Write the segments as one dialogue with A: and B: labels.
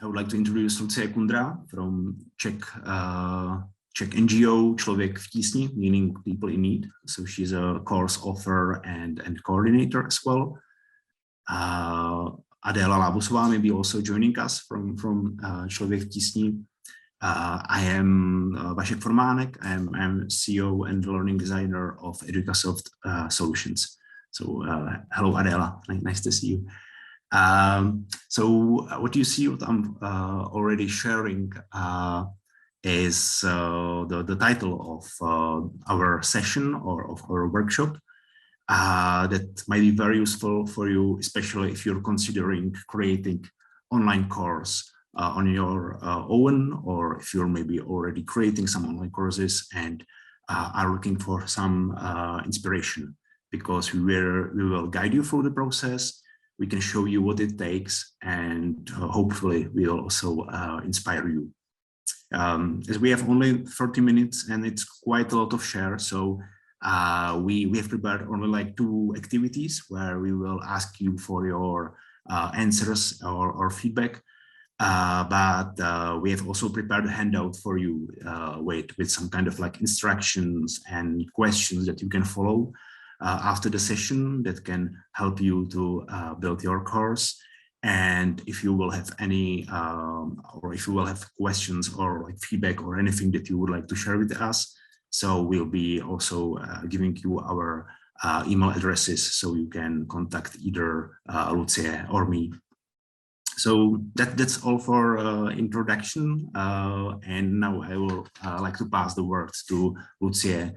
A: I would like to introduce Lucie Kundra from Czech NGO Člověk v tísni, meaning people in need. So she's a course author and coordinator as well. Adéla Lábusová may be also joining us from Člověk v tísni. I am Vašek Formánek. I'm CEO and learning designer of Educasoft Solutions. So hello, Adéla. Nice to see you. So what you see, what I'm already sharing is the title of our session or of our workshop that might be very useful for you, especially if you're considering creating online course on your own, or if you're maybe already creating some online courses and are looking for some inspiration, because we will guide you through the process. We can show you what it takes, and hopefully we'll also inspire you. As we have only 30 minutes and it's quite a lot of share, so we have prepared only like 2 activities where we will ask you for your answers or feedback. But we have also prepared a handout for you with some kind of like instructions and questions that you can follow after the session that can help you to build your course. And if you will have any, or if you will have questions or like feedback or anything that you would like to share with us, so we'll be also giving you our email addresses so you can contact either Lucie or me. So that's all for introduction. And now I will like to pass the words to Lucie,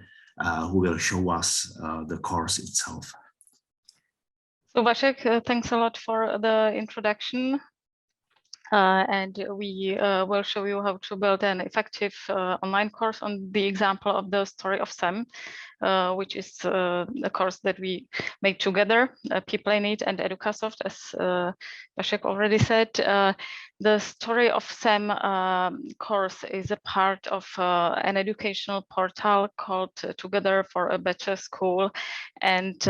A: who will show us the course itself.
B: So Vašek, thanks a lot for the introduction. And we will show you how to build an effective online course on the example of the story of Sam, which is a course that we make together, People in Need and Educasoft, as Vašek already said. The story of Sam course is a part of an educational portal called Together for a Better School, and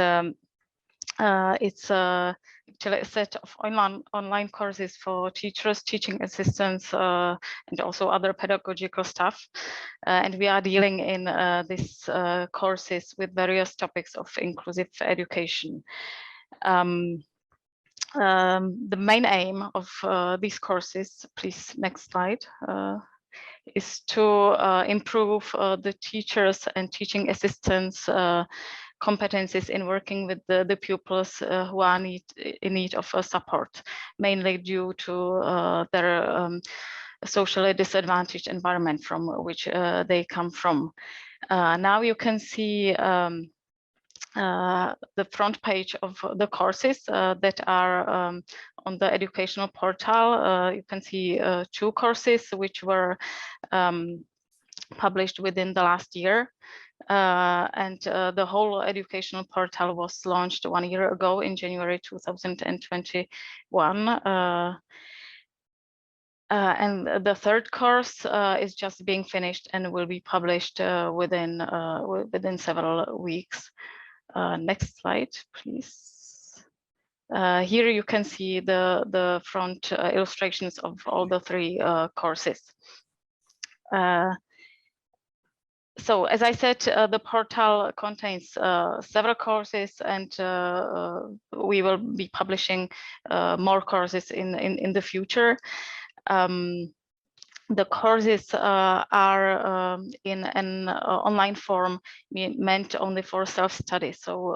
B: it's actually a set of online courses for teachers, teaching assistants, and also other pedagogical staff. And we are dealing in these courses with various topics of inclusive education. The main aim of these courses, please, next slide, is to improve the teachers and teaching assistants competencies in working with the pupils who are in need of support, mainly due to their socially disadvantaged environment from which they come from. Now you can see the front page of the courses that are on the educational portal. You can see 2 courses which were published within the last year. And the whole educational portal was launched 1 year ago in January 2021. And the 3rd course is just being finished and will be published within several weeks. Next slide, please. Here you can see the front illustrations of all the 3 courses. So as I said, the portal contains several courses, and we will be publishing more courses in the future. The courses are in an online form meant only for self-study. So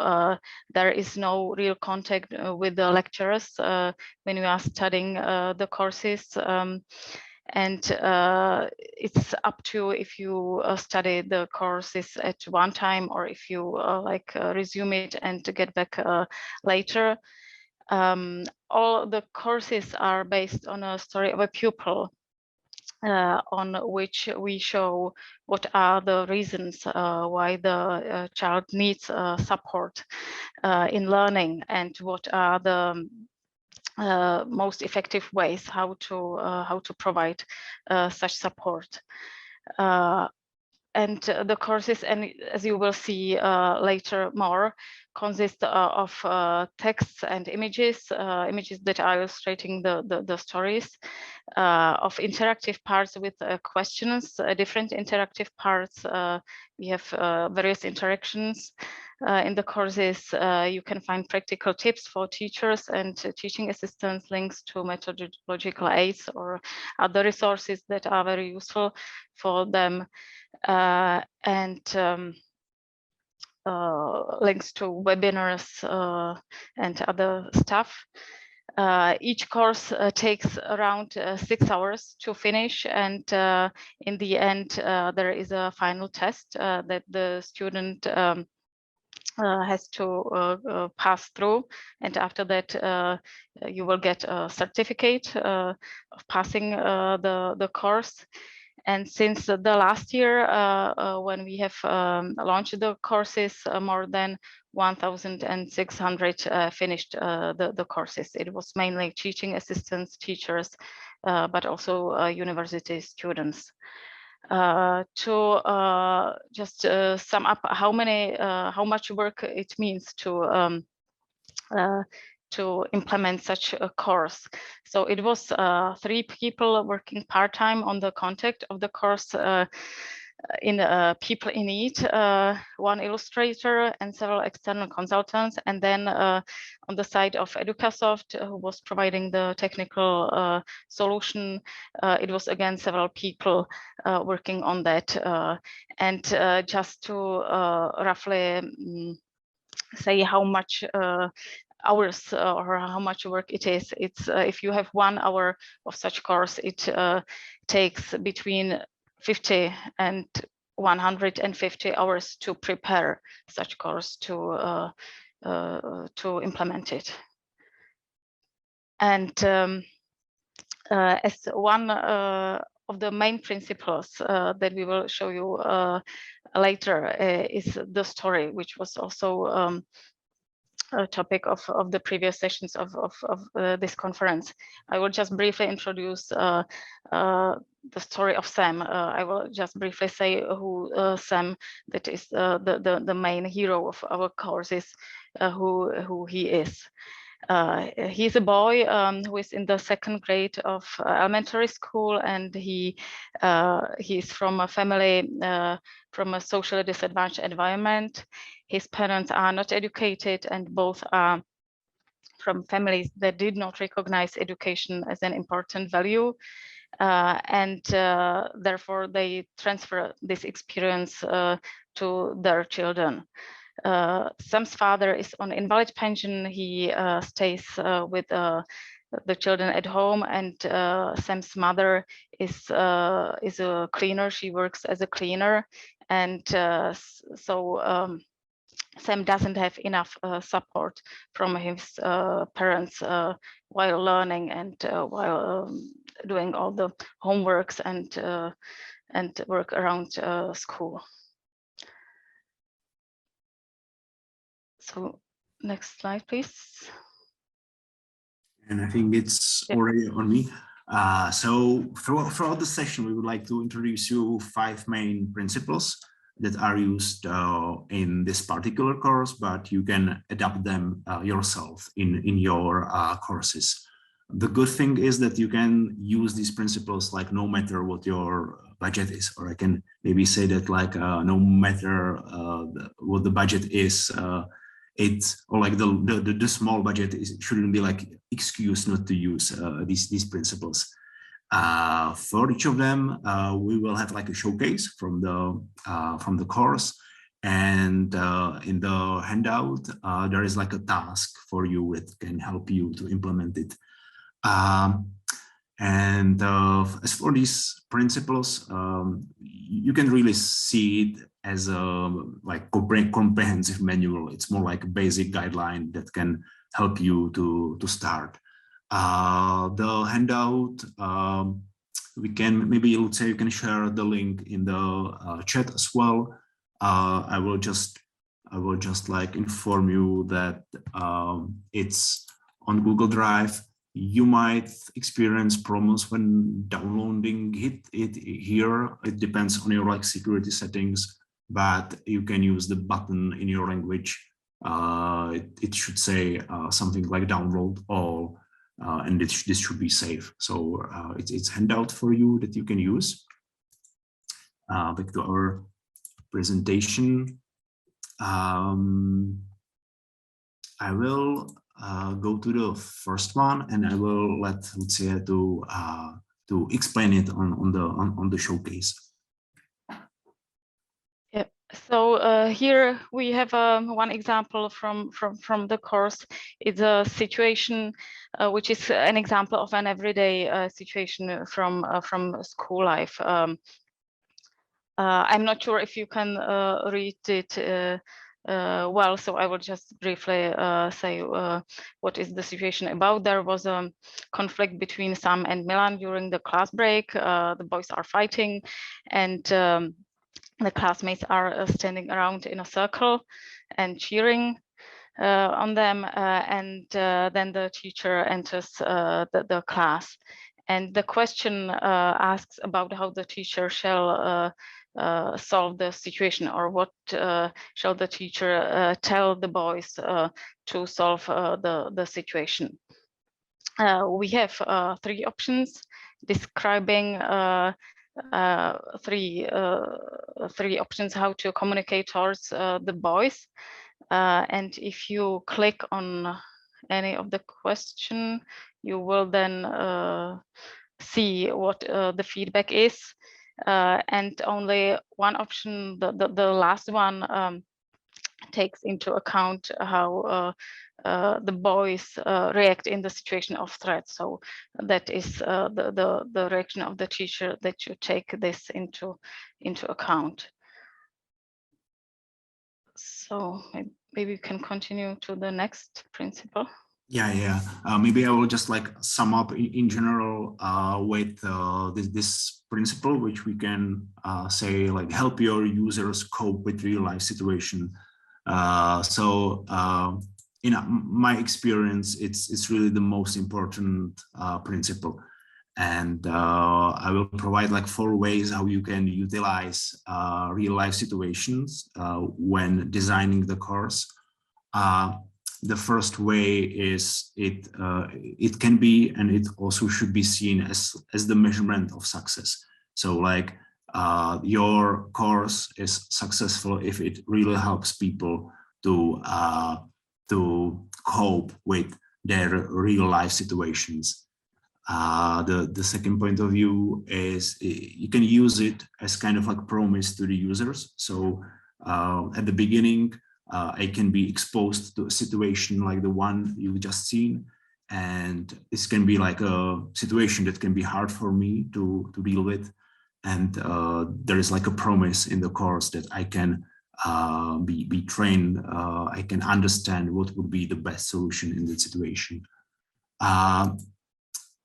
B: there is no real contact with the lecturers when you are studying the courses. And it's up to if you study the courses at one time or if you resume it and get back later. All the courses are based on a story of a pupil, on which we show what are the reasons why the child needs support in learning, and what are the most effective ways how to provide such support. and the courses, and as you will see later more, consist of texts and images that are illustrating the stories, of interactive parts with questions, different interactive parts. We have various interactions in the courses. You can find practical tips for teachers and teaching assistants, links to methodological aids or other resources that are very useful for them, and links to webinars and other stuff. Each course takes around 6 hours to finish, and in the end there is a final test that the student has to pass through, and after that you will get a certificate of passing the course. And since the last year, when we have launched the courses, more than 1,600 finished the courses. It was mainly teaching assistants, teachers, but also university students. To just sum up how much work it means to implement such a course. So it was 3 people working part-time on the content of the course, in People in Need, 1 illustrator and several external consultants, and then on the side of Educasoft, who was providing the technical solution, it was again several people working on that. And just to roughly say how much hours or how much work it is, it's if you have 1 hour of such course, it takes between 50 and 150 hours to prepare such course to implement it. And as one of the main principles that we will show you later is the story, which was also a topic of the previous sessions of this conference. I will just briefly introduce the story of Sam. I will just briefly say who Sam, that is the main hero of our courses, who he is. He's a boy who is in the 2nd grade of elementary school, and he is from a family from a socially disadvantaged environment. His parents are not educated, and both are from families that did not recognize education as an important value, and therefore they transfer this experience to their children. Sam's father is on invalid pension. He stays with the children at home, and Sam's mother is a cleaner. She works as a cleaner, and so Sam doesn't have enough support from his parents while learning and while doing all the homeworks and work around school. So next slide, please.
A: And I think it's already on me. So throughout the session, we would like to introduce you 5 main principles that are used in this particular course, but you can adapt them yourself in your courses. The good thing is that you can use these principles like no matter what your budget is, or I can maybe say that like no matter what the budget is, it's or like the small budget shouldn't be like excuse not to use these principles. For each of them, we will have like a showcase from the course, and in the handout there is like a task for you that can help you to implement it. And as for these principles, you can really see it as a like comprehensive manual. It's more like a basic guideline that can help you to start. The handout, we can maybe, let's say, you can share the link in the chat as well. I will just like inform you that it's on Google Drive. you might experience problems when downloading it here. It depends on your like security settings, but you can use the button in your language. It should say something like download all, and this should be safe. So it's handout for you that you can use. Back to our presentation. I will go to the first one, and I will let Lucia to explain it on the showcase.
B: Yeah. So here we have one example from the course. It's a situation which is an example of an everyday situation from school life. I'm not sure if you can read it well, so I will just briefly say what is the situation about. There was a conflict between Sam and Milan during the class break. The boys are fighting, and the classmates are standing around in a circle and cheering on them, and then the teacher enters the class. And the question asks about how the teacher shall solve the situation, or what shall the teacher tell the boys to solve the situation. We have three options describing three options how to communicate towards the boys. And if you click on any of the question, you will then see what the feedback is. And only one option, the last one, takes into account how the boys react in the situation of threat. So that is the reaction of the teacher that you take this into account. So maybe you can continue to the next principle.
A: Yeah. Maybe I will just like sum up in general with this principle, which we can say like help your users cope with real life situation. In my experience, it's really the most important principle. And I will provide like 4 ways how you can utilize real life situations when designing the course. The first way is it can be, and it also should be seen as the measurement of success. So like your course is successful if it really helps people to cope with their real life situations. The second point of view is you can use it as kind of like promise to the users. So at the beginning, I can be exposed to a situation like the one you've just seen, and this can be like a situation that can be hard for me to deal with, and there is like a promise in the course that I can be trained, I can understand what would be the best solution in that situation.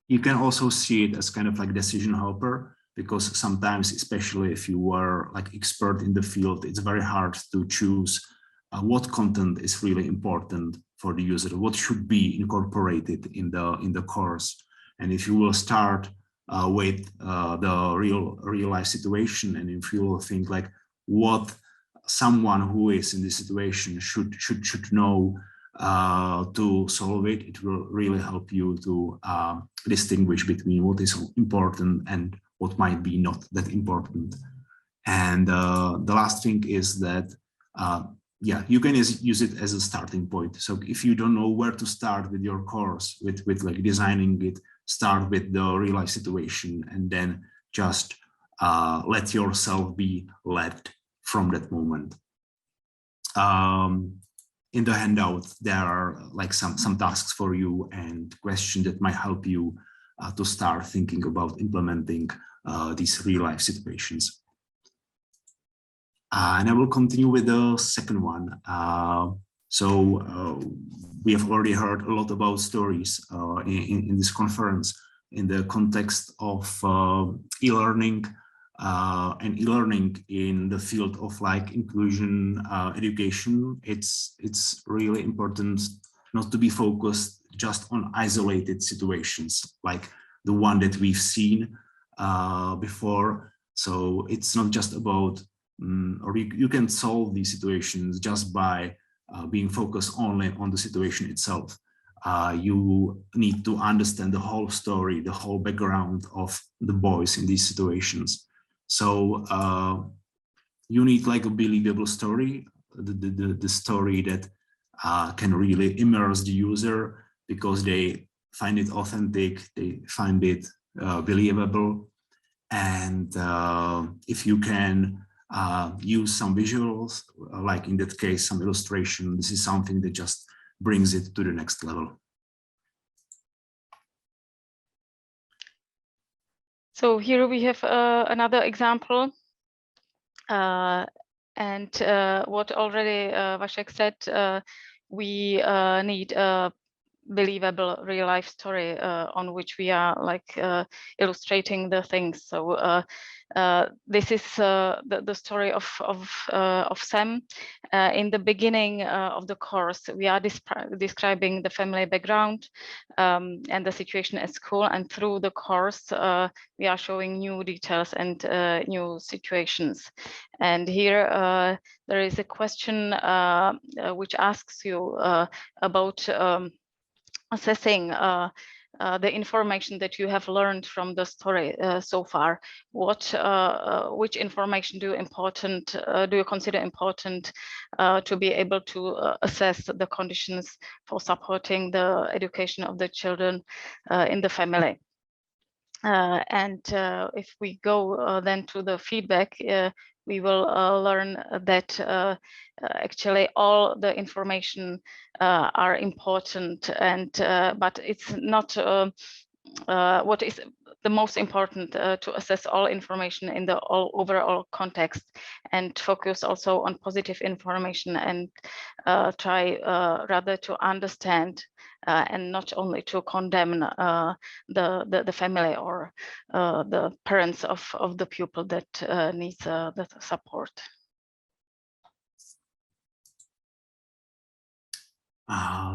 A: You can also see it as kind of like decision helper, because sometimes, especially if you are like expert in the field, it's very hard to choose what content is really important for the user, what should be incorporated in the course. And if you will start with the real life situation, and if you will think like what someone who is in this situation should know to solve it, it will really help you to distinguish between what is important and what might be not that important. And the last thing is that yeah, you can use it as a starting point. So if you don't know where to start with your course, with like designing it, start with the real life situation, and then just let yourself be led from that moment. In the handout, there are like some tasks for you and questions that might help you to start thinking about implementing these real life situations. And I will continue with the second one. We have already heard a lot about stories in this conference in the context of e-learning and e-learning in the field of like inclusion education. It's really important not to be focused just on isolated situations like the one that we've seen before. So it's not just about, or you can solve these situations just by being focused only on the situation itself. You need to understand the whole story, the whole background of the boys in these situations. So you need like a believable story, the story that can really immerse the user because they find it authentic, they find it believable. And if you can use some visuals, like in that case, some illustration, this is something that just brings it to the next level.
B: So here we have another example. And what already Vašek said, we need a believable real life story on which we are like illustrating the things. So this is the story of Sam. In the beginning of the course, we are describing the family background and the situation at school, and through the course we are showing new details and new situations. And here there is a question which asks you about assessing the information that you have learned from the story so far. Which information do you consider important to be able to assess the conditions for supporting the education of the children in the family? And if we go then to the feedback, we will learn that actually all the information are important, and but it's not what is the most important to assess all information in the overall context, and focus also on positive information, and try rather to understand and not only to condemn the family or the parents of the pupil that needs the support.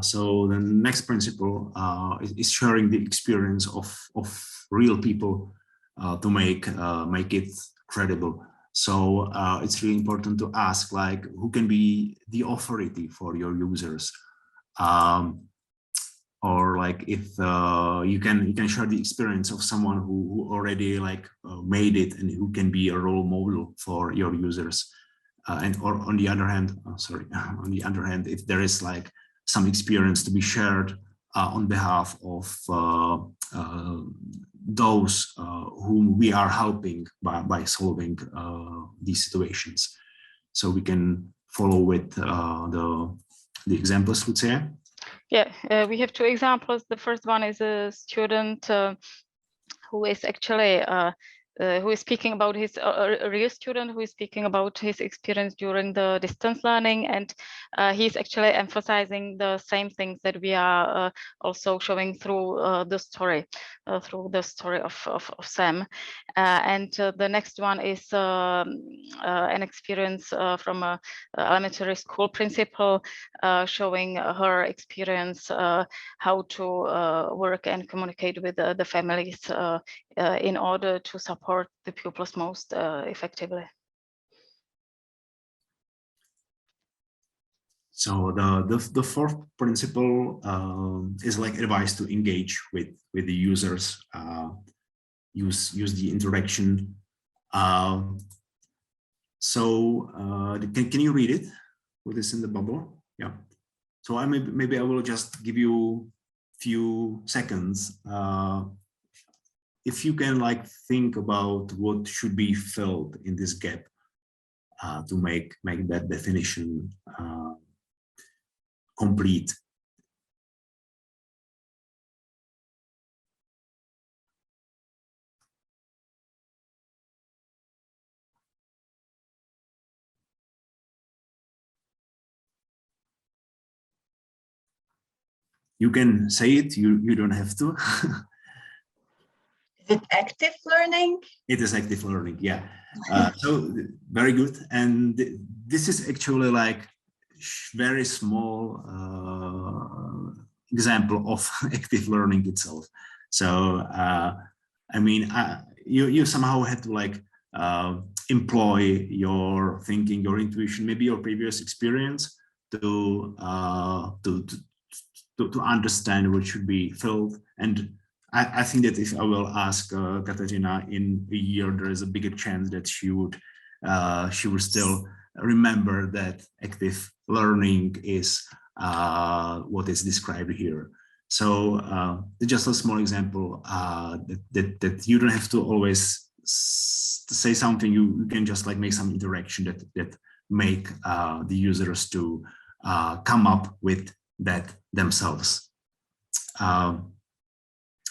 A: So the next principle is sharing the experience of real people to make it credible. So it's really important to ask, like, who can be the authority for your users, or like if you can share the experience of someone who already like made it and who can be a role model for your users, and or on the other hand, on the other hand, if there is like some experience to be shared on behalf of those whom we are helping by solving these situations. So we can follow with the examples, Lucia.
B: Yeah, we have two examples. The first one is a student who is actually who is speaking about his a real student who is speaking about his experience during the distance learning, and he's actually emphasizing the same things that we are also showing through the story of Sam. And the next one is an experience from a elementary school principal showing her experience how to work and communicate with the families in order to support the pupils most effectively.
A: So the fourth principle is like advice to engage with the users, use the interaction. So can you read it with this in the bubble? Yeah. So maybe I will just give you a few seconds. If you can like think about what should be filled in this gap to make that definition complete. You can say it, you don't have to.
C: Is it active learning?
A: It is active learning, yeah. So very good. And this is actually like very small example of active learning itself. So I mean, you somehow had to like employ your thinking, your intuition, maybe your previous experience to understand what should be filled. And I think that if I will ask Katarina in a year, there is a bigger chance that she would still remember that active learning is what is described here. So just a small example that you don't have to always say something. You can just like make some interaction that make the users to come up with that themselves.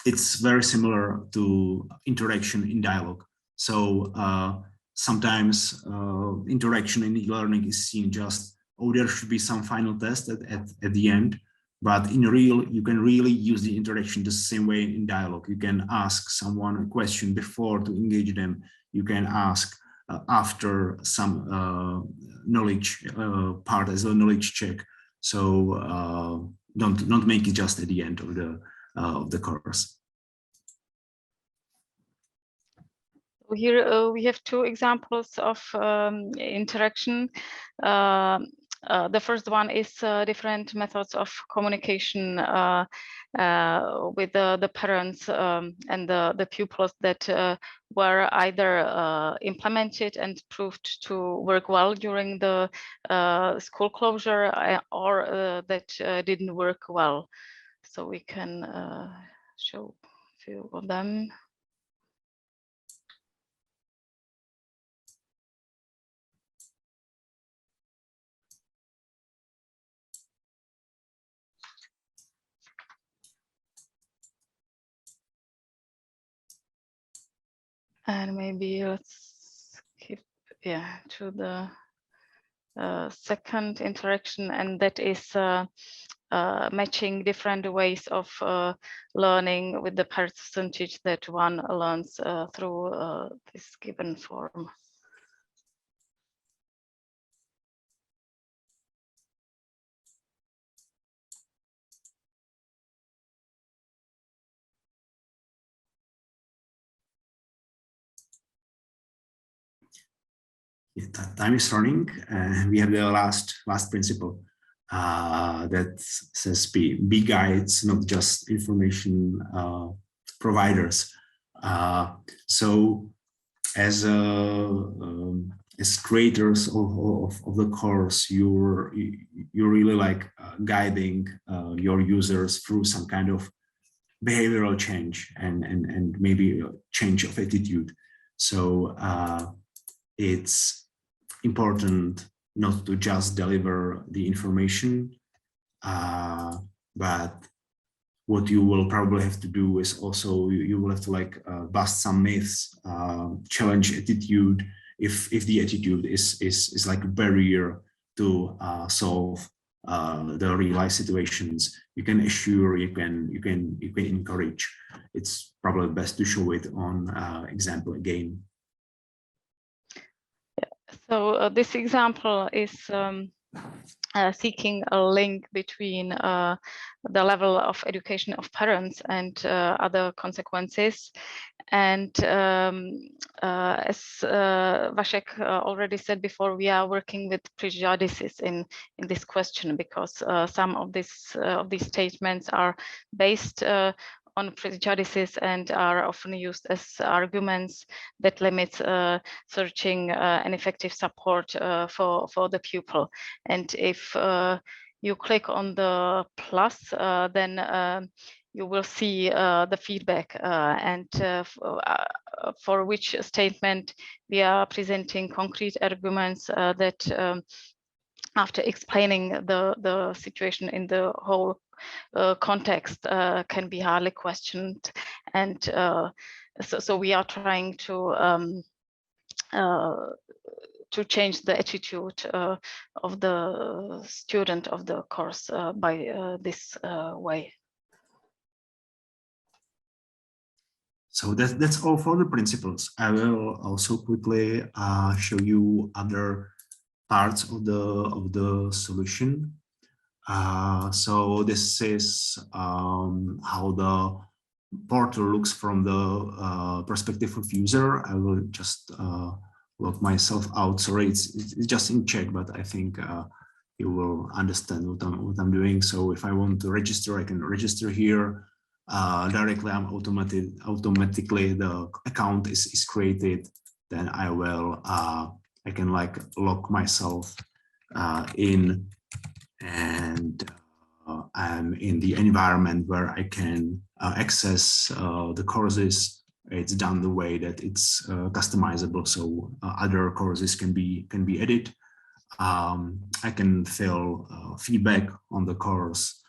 A: It's very similar to interaction in dialogue. So sometimes interaction in e-learning is seen just, oh, there should be some final test at the end. But in real, you can really use the interaction the same way in dialogue. You can ask someone a question before to engage them. You can ask after some knowledge part as a knowledge check. So don't make it just at the end of the course.
B: Here we have two examples of interaction. The first one is different methods of communication with the parents and the pupils that were either implemented and proved to work well during the school closure or that didn't work well. So we can show a few of them. And maybe let's skip, to the second interaction, and that is matching different ways of learning with the percentage that one learns through this given form.
A: Time is running. We have the last principle that says be guides, not just information providers. So as creators of the course, you're really like guiding your users through some kind of behavioral change and maybe a change of attitude. So it's important not to just deliver the information, but what you will probably have to do is also you will have to like bust some myths, challenge attitude. If the attitude is like a barrier to solve the real life situations, you can assure, you can encourage. It's probably best to show it on example again.
B: So this example is seeking a link between the level of education of parents and other consequences. And as Vašek already said before, we are working with prejudices in this question, because some of these statements are based on prejudices and are often used as arguments that limit searching and effective support for the pupil. And if you click on the plus, then you will see the feedback and for which statement we are presenting concrete arguments that after explaining the situation in the whole context can be hardly questioned. And so we are trying to change the attitude of the student of the course by this way.
A: So that's all for the principles. I will also quickly show you other parts of the solution. So this is how the portal looks from the perspective of user. I will just log myself out. Sorry, it's just in Czech, but I think you will understand what I'm doing. So if I want to register, I can register here directly. I'm automatically the account is created. Then I will I can like log myself in, and I'm in the environment where I can access the courses. It's done the way that it's customizable, so other courses can be added. I can fill feedback on the course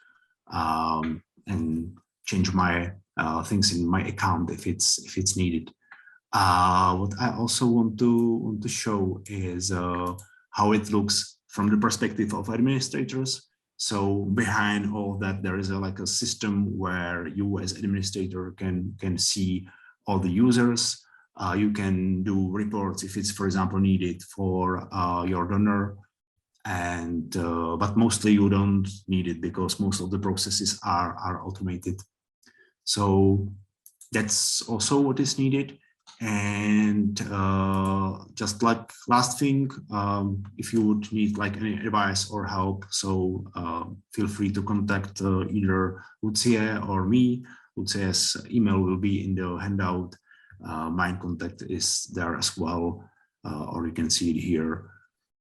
A: and change my things in my account if it's needed. What I also want to show is how it looks from the perspective of administrators. So behind all that, there is like a system where you as administrator can see all the users. You can do reports if it's, for example, needed for your donor, and but mostly you don't need it because most of the processes are automated. So that's also what is needed. And just like last thing, if you would need like any advice or help, so feel free to contact either Lucie or me. Lucie's email will be in the handout. My contact is there as well, or you can see it here.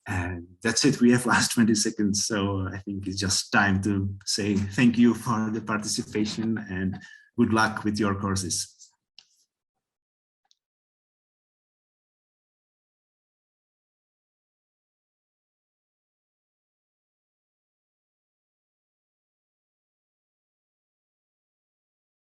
A: And that's it. We have last 20 seconds, so I think it's just time to say thank you for the participation and good luck with your courses.